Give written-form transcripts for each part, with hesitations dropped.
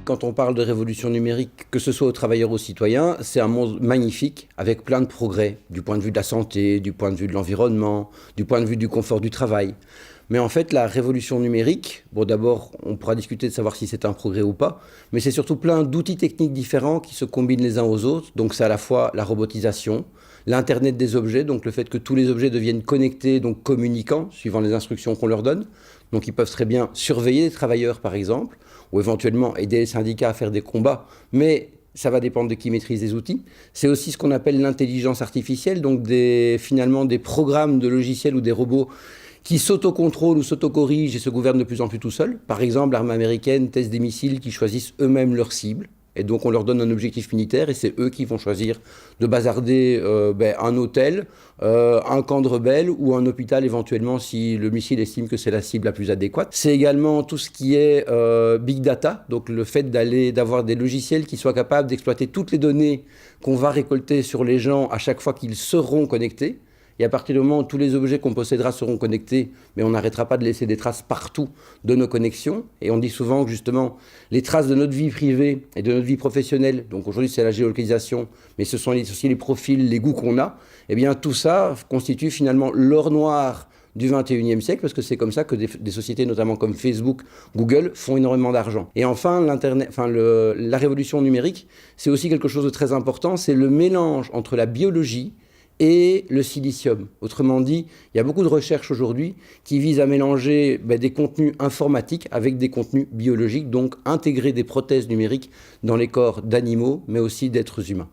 quand on parle de révolution numérique, que ce soit aux travailleurs ou aux citoyens, c'est un monde magnifique, avec plein de progrès, du point de vue de la santé, du point de vue de l'environnement, du point de vue du confort du travail. Mais en fait, la révolution numérique, bon d'abord, on pourra discuter de savoir si c'est un progrès ou pas, mais c'est surtout plein d'outils techniques différents qui se combinent les uns aux autres. Donc c'est à la fois la robotisation, l'Internet des objets, donc le fait que tous les objets deviennent connectés, donc communicants, suivant les instructions qu'on leur donne. Donc ils peuvent très bien surveiller les travailleurs, par exemple, ou éventuellement aider les syndicats à faire des combats, mais ça va dépendre de qui maîtrise les outils. C'est aussi ce qu'on appelle l'intelligence artificielle, donc finalement des programmes de logiciels ou des robots qui s'autocontrôlent ou s'autocorrigent et se gouvernent de plus en plus tout seuls. Par exemple, l'armée américaine teste des missiles qui choisissent eux-mêmes leurs cibles. Et donc on leur donne un objectif militaire et c'est eux qui vont choisir de bazarder un hôtel, un camp de rebelles ou un hôpital éventuellement si le missile estime que c'est la cible la plus adéquate. C'est également tout ce qui est big data, donc le fait d'avoir des logiciels qui soient capables d'exploiter toutes les données qu'on va récolter sur les gens à chaque fois qu'ils seront connectés. Et à partir du moment où tous les objets qu'on possédera seront connectés, mais on n'arrêtera pas de laisser des traces partout de nos connexions. Et on dit souvent que justement, les traces de notre vie privée et de notre vie professionnelle, donc aujourd'hui c'est la géolocalisation, mais ce sont aussi les profils, les goûts qu'on a, eh bien tout ça constitue finalement l'or noir du 21e siècle, parce que c'est comme ça que des sociétés, notamment comme Facebook, Google, font énormément d'argent. Et enfin, la révolution numérique, c'est aussi quelque chose de très important, c'est le mélange entre la biologie et le silicium. Autrement dit, il y a beaucoup de recherches aujourd'hui qui visent à mélanger des contenus informatiques avec des contenus biologiques, donc intégrer des prothèses numériques dans les corps d'animaux, mais aussi d'êtres humains.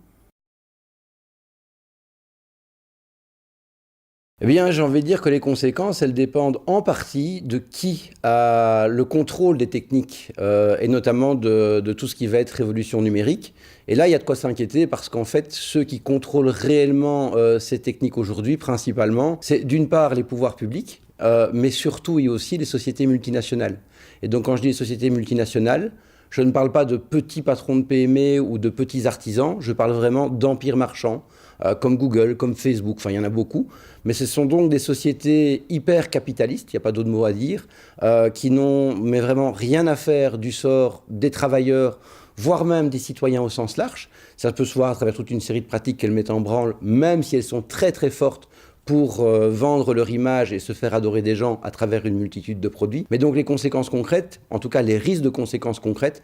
Eh bien, j'ai envie de dire que les conséquences, elles dépendent en partie de qui a le contrôle des techniques, et notamment de tout ce qui va être révolution numérique. Et là, il y a de quoi s'inquiéter parce qu'en fait, ceux qui contrôlent réellement ces techniques aujourd'hui, principalement, c'est d'une part les pouvoirs publics, mais surtout et aussi les sociétés multinationales. Et donc, quand je dis les sociétés multinationales, je ne parle pas de petits patrons de PME ou de petits artisans, je parle vraiment d'empires marchands, comme Google, comme Facebook, enfin il y en a beaucoup. Mais ce sont donc des sociétés hyper capitalistes, il n'y a pas d'autre mot à dire, qui n'ont mais vraiment rien à faire du sort des travailleurs, voire même des citoyens au sens large. Ça peut se voir à travers toute une série de pratiques qu'elles mettent en branle, même si elles sont très très fortes pour vendre leur image et se faire adorer des gens à travers une multitude de produits. Mais donc les conséquences concrètes, en tout cas les risques de conséquences concrètes,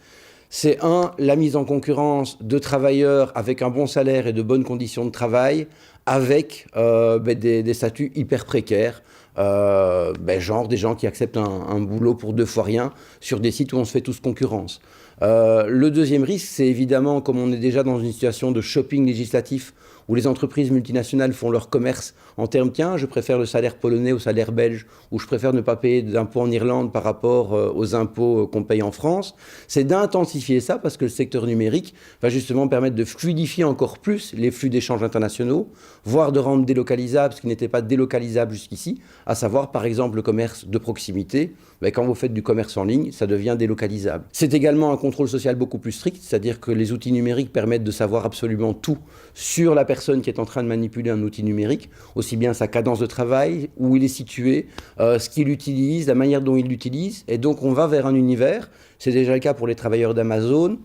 c'est la mise en concurrence de travailleurs avec un bon salaire et de bonnes conditions de travail, avec des statuts hyper précaires, genre des gens qui acceptent un boulot pour 2 fois rien sur des sites où on se fait tous concurrence. Le deuxième risque, c'est évidemment, comme on est déjà dans une situation de shopping législatif, où les entreprises multinationales font leur commerce en termes, tiens, je préfère le salaire polonais au salaire belge, ou je préfère ne pas payer d'impôts en Irlande par rapport aux impôts qu'on paye en France, c'est d'intensifier ça parce que le secteur numérique va justement permettre de fluidifier encore plus les flux d'échanges internationaux, voire de rendre délocalisable ce qui n'était pas délocalisable jusqu'ici, à savoir par exemple le commerce de proximité. Quand vous faites du commerce en ligne, ça devient délocalisable. C'est également un contrôle social beaucoup plus strict, c'est-à-dire que les outils numériques permettent de savoir absolument tout sur la personne qui est en train de manipuler un outil numérique, aussi bien sa cadence de travail, où il est situé, ce qu'il utilise, la manière dont il l'utilise. Et donc on va vers un univers, c'est déjà le cas pour les travailleurs d'Amazon,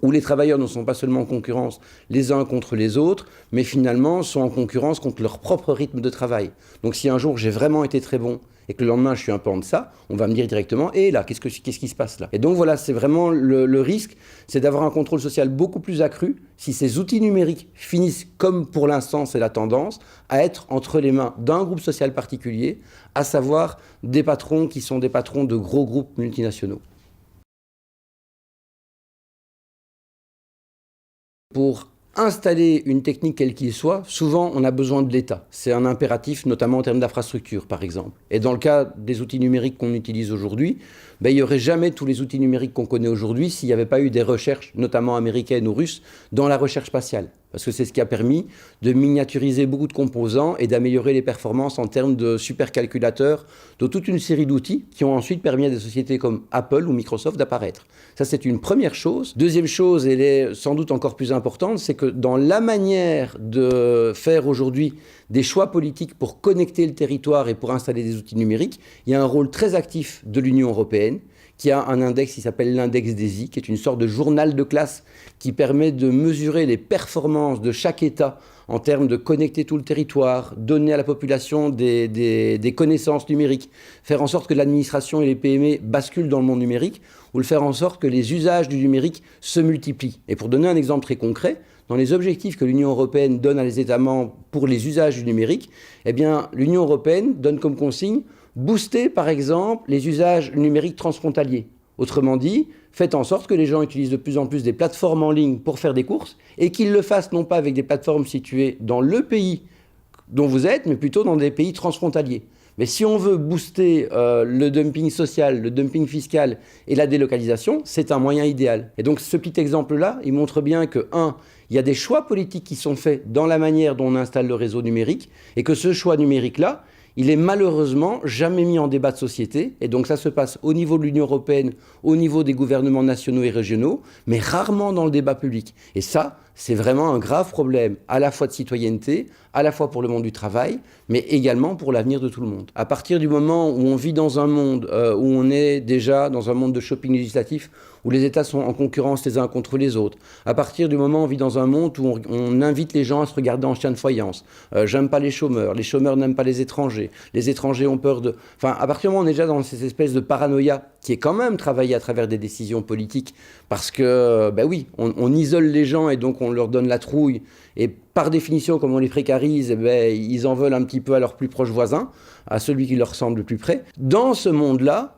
où les travailleurs ne sont pas seulement en concurrence les uns contre les autres, mais finalement sont en concurrence contre leur propre rythme de travail. Donc si un jour j'ai vraiment été très bon et que le lendemain je suis un peu en deçà, on va me dire directement « Et là, qu'est-ce qui se passe là ?» Et donc voilà, c'est vraiment le risque, c'est d'avoir un contrôle social beaucoup plus accru si ces outils numériques finissent, comme pour l'instant c'est la tendance, à être entre les mains d'un groupe social particulier, à savoir des patrons qui sont des patrons de gros groupes multinationaux. Pour installer une technique quelle qu'il soit, souvent on a besoin de l'État. C'est un impératif, notamment en termes d'infrastructure, par exemple. Et dans le cas des outils numériques qu'on utilise aujourd'hui, il n'y aurait jamais tous les outils numériques qu'on connaît aujourd'hui s'il n'y avait pas eu des recherches, notamment américaines ou russes, dans la recherche spatiale. Parce que c'est ce qui a permis de miniaturiser beaucoup de composants et d'améliorer les performances en termes de supercalculateurs, de toute une série d'outils qui ont ensuite permis à des sociétés comme Apple ou Microsoft d'apparaître. Ça, c'est une première chose. Deuxième chose, elle est sans doute encore plus importante, c'est que dans la manière de faire aujourd'hui des choix politiques pour connecter le territoire et pour installer des outils numériques, il y a un rôle très actif de l'Union européenne qui a un index qui s'appelle l'index DESI, qui est une sorte de journal de classe qui permet de mesurer les performances de chaque État en termes de connecter tout le territoire, donner à la population des connaissances numériques, faire en sorte que l'administration et les PME basculent dans le monde numérique, ou le faire en sorte que les usages du numérique se multiplient. Et pour donner un exemple très concret, dans les objectifs que l'Union européenne donne à les États membres pour les usages du numérique, eh bien, l'Union européenne donne comme consigne booster, par exemple, les usages numériques transfrontaliers. Autrement dit, faites en sorte que les gens utilisent de plus en plus des plateformes en ligne pour faire des courses et qu'ils le fassent non pas avec des plateformes situées dans le pays dont vous êtes, mais plutôt dans des pays transfrontaliers. Mais si on veut booster le dumping social, le dumping fiscal et la délocalisation, c'est un moyen idéal. Et donc ce petit exemple-là, il montre bien que, il y a des choix politiques qui sont faits dans la manière dont on installe le réseau numérique et que ce choix numérique-là, il est malheureusement jamais mis en débat de société. Et donc ça se passe au niveau de l'Union européenne, au niveau des gouvernements nationaux et régionaux, mais rarement dans le débat public. Et ça, c'est vraiment un grave problème, à la fois de citoyenneté, à la fois pour le monde du travail, mais également pour l'avenir de tout le monde. À partir du moment où on vit dans un monde où on est déjà dans un monde de shopping législatif, où les États sont en concurrence les uns contre les autres, à partir du moment où on vit dans un monde où on invite les gens à se regarder en chien de faïence, j'aime pas les chômeurs n'aiment pas les étrangers ont peur de... Enfin, à partir du moment où on est déjà dans ces espèces de paranoïa qui est quand même travaillée à travers des décisions politiques, parce que, ben oui, on isole les gens et donc on leur donne la trouille, et par définition, comme on les précarise, eh ben, ils en veulent un petit peu à leurs plus proches voisins, à celui qui leur semble le plus près. Dans ce monde-là,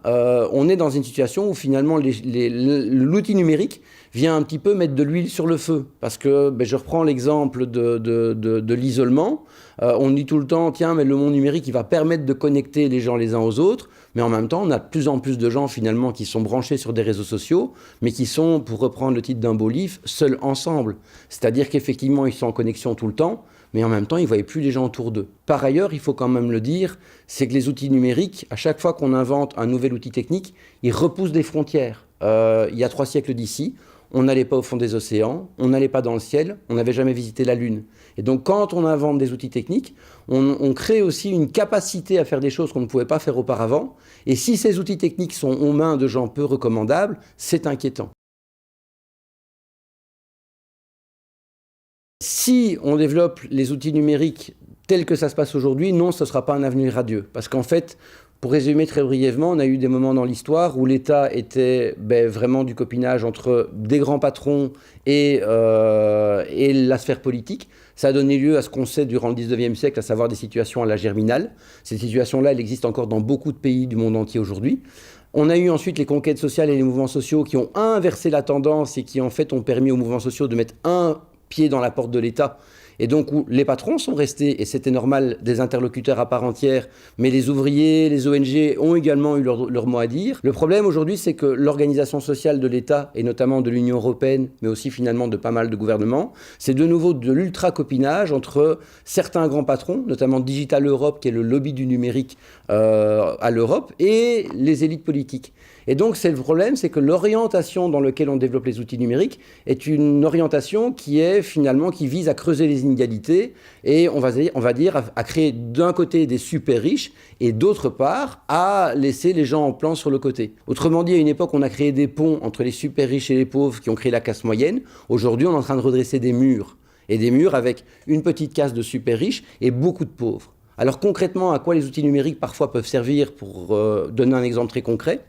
on est dans une situation où finalement l'outil numérique vient un petit peu mettre de l'huile sur le feu. Parce que, ben, je reprends l'exemple de l'isolement. On dit tout le temps, tiens, mais le monde numérique, il va permettre de connecter les gens les uns aux autres. Mais en même temps, on a de plus en plus de gens finalement qui sont branchés sur des réseaux sociaux, mais qui sont, pour reprendre le titre d'un beau livre, seuls ensemble. C'est-à-dire qu'effectivement, ils sont en connexion tout le temps, mais en même temps, ils ne voyaient plus les gens autour d'eux. Par ailleurs, il faut quand même le dire, c'est que les outils numériques, à chaque fois qu'on invente un nouvel outil technique, ils repoussent des frontières. Il y a 3 siècles d'ici, on n'allait pas au fond des océans, on n'allait pas dans le ciel, on n'avait jamais visité la Lune. Et donc quand on invente des outils techniques, on crée aussi une capacité à faire des choses qu'on ne pouvait pas faire auparavant. Et si ces outils techniques sont aux mains de gens peu recommandables, c'est inquiétant. Si on développe les outils numériques tels que ça se passe aujourd'hui, non, ce ne sera pas un avenir radieux. Parce qu'en fait, pour résumer très brièvement, on a eu des moments dans l'histoire où l'État était vraiment du copinage entre des grands patrons et la sphère politique. Ça a donné lieu à ce qu'on sait durant le 19e siècle, à savoir des situations à la Germinal. Cette situation-là, elle existe encore dans beaucoup de pays du monde entier aujourd'hui. On a eu ensuite les conquêtes sociales et les mouvements sociaux qui ont inversé la tendance et qui en fait ont permis aux mouvements sociaux de mettre un pied dans la porte de l'État. Et donc où les patrons sont restés, et c'était normal, des interlocuteurs à part entière, mais les ouvriers, les ONG ont également eu leur mot à dire. Le problème aujourd'hui, c'est que l'organisation sociale de l'État, et notamment de l'Union européenne, mais aussi finalement de pas mal de gouvernements, c'est de nouveau de l'ultra-copinage entre certains grands patrons, notamment Digital Europe, qui est le lobby du numérique à l'Europe, et les élites politiques. Et donc, c'est le problème, c'est que l'orientation dans laquelle on développe les outils numériques est une orientation qui vise à creuser les inégalités et on va dire à créer d'un côté des super riches et d'autre part à laisser les gens en plan sur le côté. Autrement dit, à une époque, on a créé des ponts entre les super riches et les pauvres qui ont créé la classe moyenne. Aujourd'hui, on est en train de redresser des murs. Et des murs avec une petite caste de super riches et beaucoup de pauvres. Alors concrètement, à quoi les outils numériques parfois peuvent servir pour donner un exemple très concret ?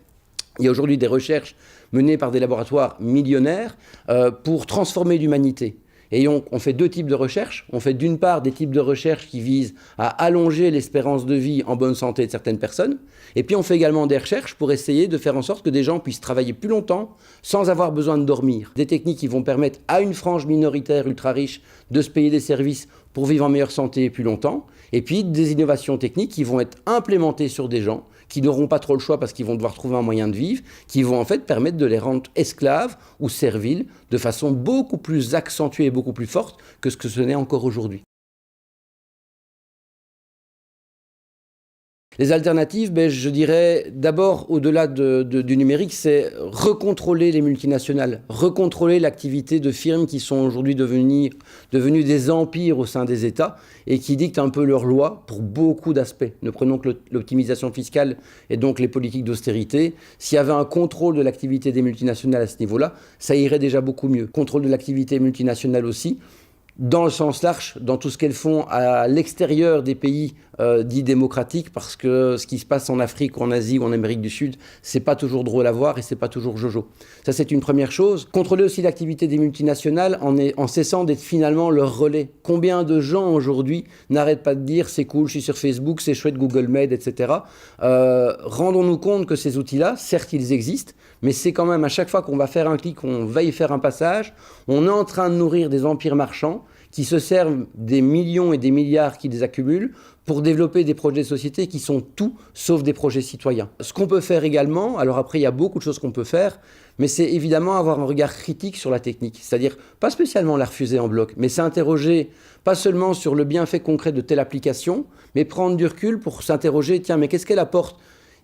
Il y a aujourd'hui des recherches menées par des laboratoires millionnaires pour transformer l'humanité. Et on fait 2 types de recherches. On fait d'une part des types de recherches qui visent à allonger l'espérance de vie en bonne santé de certaines personnes. Et puis on fait également des recherches pour essayer de faire en sorte que des gens puissent travailler plus longtemps sans avoir besoin de dormir. Des techniques qui vont permettre à une frange minoritaire ultra riche de se payer des services pour vivre en meilleure santé plus longtemps. Et puis des innovations techniques qui vont être implémentées sur des gens qui n'auront pas trop le choix parce qu'ils vont devoir trouver un moyen de vivre, qui vont en fait permettre de les rendre esclaves ou serviles de façon beaucoup plus accentuée et beaucoup plus forte que ce n'est encore aujourd'hui. Les alternatives, je dirais d'abord, au-delà du numérique, c'est recontrôler les multinationales, recontrôler l'activité de firmes qui sont aujourd'hui devenues des empires au sein des États et qui dictent un peu leurs lois pour beaucoup d'aspects. Ne prenons que l'optimisation fiscale et donc les politiques d'austérité. S'il y avait un contrôle de l'activité des multinationales à ce niveau-là, ça irait déjà beaucoup mieux. Contrôle de l'activité multinationale aussi, dans le sens large, dans tout ce qu'elles font à l'extérieur des pays dits démocratiques, parce que ce qui se passe en Afrique, ou en Asie ou en Amérique du Sud, c'est pas toujours drôle à voir et c'est pas toujours jojo. Ça, c'est une première chose. Contrôler aussi l'activité des multinationales en cessant d'être finalement leur relais. Combien de gens aujourd'hui n'arrêtent pas de dire c'est cool, je suis sur Facebook, c'est chouette, Google Mail, etc. Rendons-nous compte que ces outils-là, certes, ils existent, mais c'est quand même à chaque fois qu'on va faire un clic, on va y faire un passage, on est en train de nourrir des empires marchands qui se servent des millions et des milliards qu'ils accumulent pour développer des projets de société qui sont tout sauf des projets citoyens. Ce qu'on peut faire également, alors après il y a beaucoup de choses qu'on peut faire, mais c'est évidemment avoir un regard critique sur la technique. C'est-à-dire pas spécialement la refuser en bloc, mais s'interroger pas seulement sur le bienfait concret de telle application, mais prendre du recul pour s'interroger, tiens, mais qu'est-ce qu'elle apporte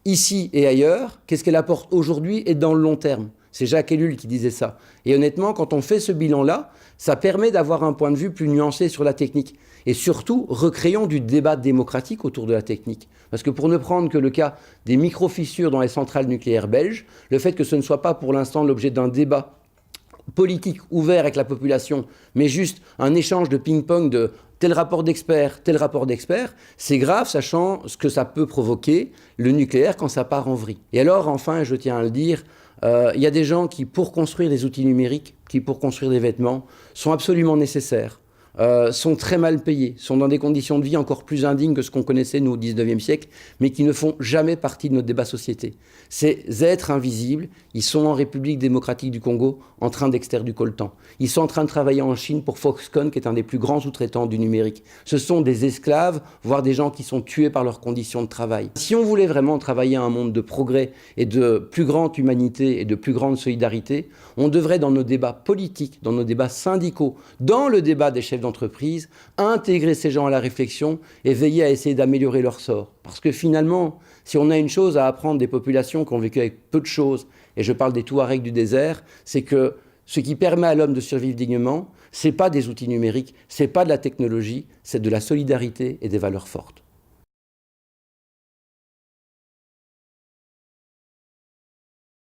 ici et ailleurs? Qu'est-ce qu'elle apporte aujourd'hui et dans le long terme? C'est Jacques Ellul qui disait ça. Et honnêtement, quand on fait ce bilan-là, ça permet d'avoir un point de vue plus nuancé sur la technique. Et surtout, recréons du débat démocratique autour de la technique. Parce que pour ne prendre que le cas des micro-fissures dans les centrales nucléaires belges, le fait que ce ne soit pas pour l'instant l'objet d'un débat politique ouvert avec la population, mais juste un échange de ping-pong de tel rapport d'experts, c'est grave, sachant ce que ça peut provoquer, le nucléaire, quand ça part en vrille. Et alors, enfin, je tiens à le dire, il y a des gens qui, pour construire des outils numériques, qui, pour construire des vêtements, sont absolument nécessaires, sont très mal payés, sont dans des conditions de vie encore plus indignes que ce qu'on connaissait, nous, au XIXe siècle, mais qui ne font jamais partie de notre débat société. Ces êtres invisibles, ils sont en République démocratique du Congo en train d'extraire du coltan. Ils sont en train de travailler en Chine pour Foxconn, qui est un des plus grands sous-traitants du numérique. Ce sont des esclaves, voire des gens qui sont tués par leurs conditions de travail. Si on voulait vraiment travailler à un monde de progrès et de plus grande humanité et de plus grande solidarité, on devrait, dans nos débats politiques, dans nos débats syndicaux, dans le débat des chefs d'entreprise, intégrer ces gens à la réflexion et veiller à essayer d'améliorer leur sort. Parce que finalement, si on a une chose à apprendre des populations qui ont vécu avec peu de choses, et je parle des Touaregs du désert, c'est que ce qui permet à l'homme de survivre dignement, c'est pas des outils numériques, c'est pas de la technologie, c'est de la solidarité et des valeurs fortes.